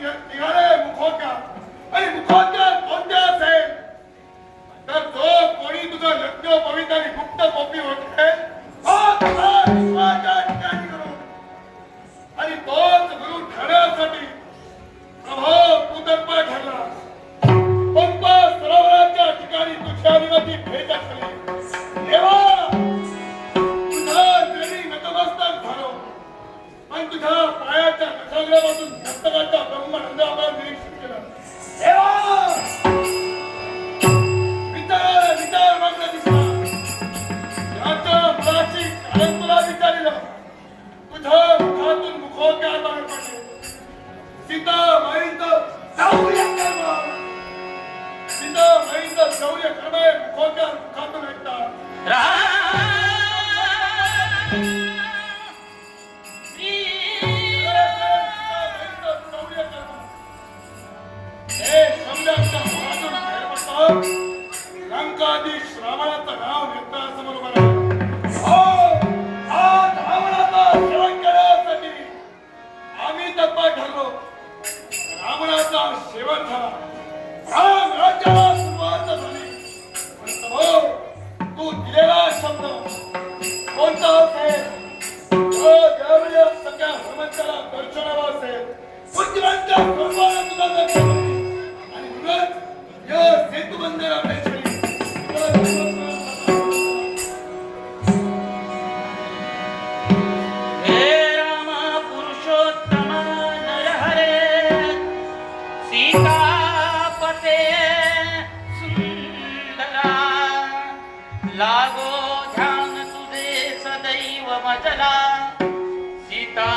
निघाले मुखोट्या आणि मुखोट्या कोणत्या असेल तर जो कोणी तुझं यज्ञ पवित्र आणि गुप्त कोपी होते आणि तोच गुरु ठरण्यासाठी प्रभाव कुदर्पा ठरला. पंपा सरोवराच्या ठिकाणी तुझ्या निवासी भेट झाली. देवा तुझा जरी नतमस्तक झालो पण तुझ्या पायाच्या नखाग्रापासून मस्तकाचा ब्रह्मानंद आपण निरीक्षण केलं. देवा विचार मागला दिसला. याच्या मुलाची कारण तुला विचारलं. तुझ्या मुखातून मुखोट्या बाहेर पडले. सीता माईचं शौर्य कर्म, सीता माईचं शौर्य कर्म मुखोट्या मुखातून ऐकतात. हे शौर्याच्या मुखातून बाहेर पडतात. लंकाधीश रावणाचं नाव नेत्रासमोर उभं राहिलं. हा रावणाचा सेवन करण्यासाठी आम्ही तत्पर ठरलो. रावणाचा सेवन झाला. राम राज्याला सुरुवात झाली. तू दिलेला शब्द कोणता असेल ज्यावेळी सगळ्या हनुमंताला दर्शनाला असेल बुद्धिमानच्या सर्वांना तुझा दर्शन आणि म्हणूनच या सेतुबंधाला भेटली. लागो ध्यान तुझे सदैव मजला. सीता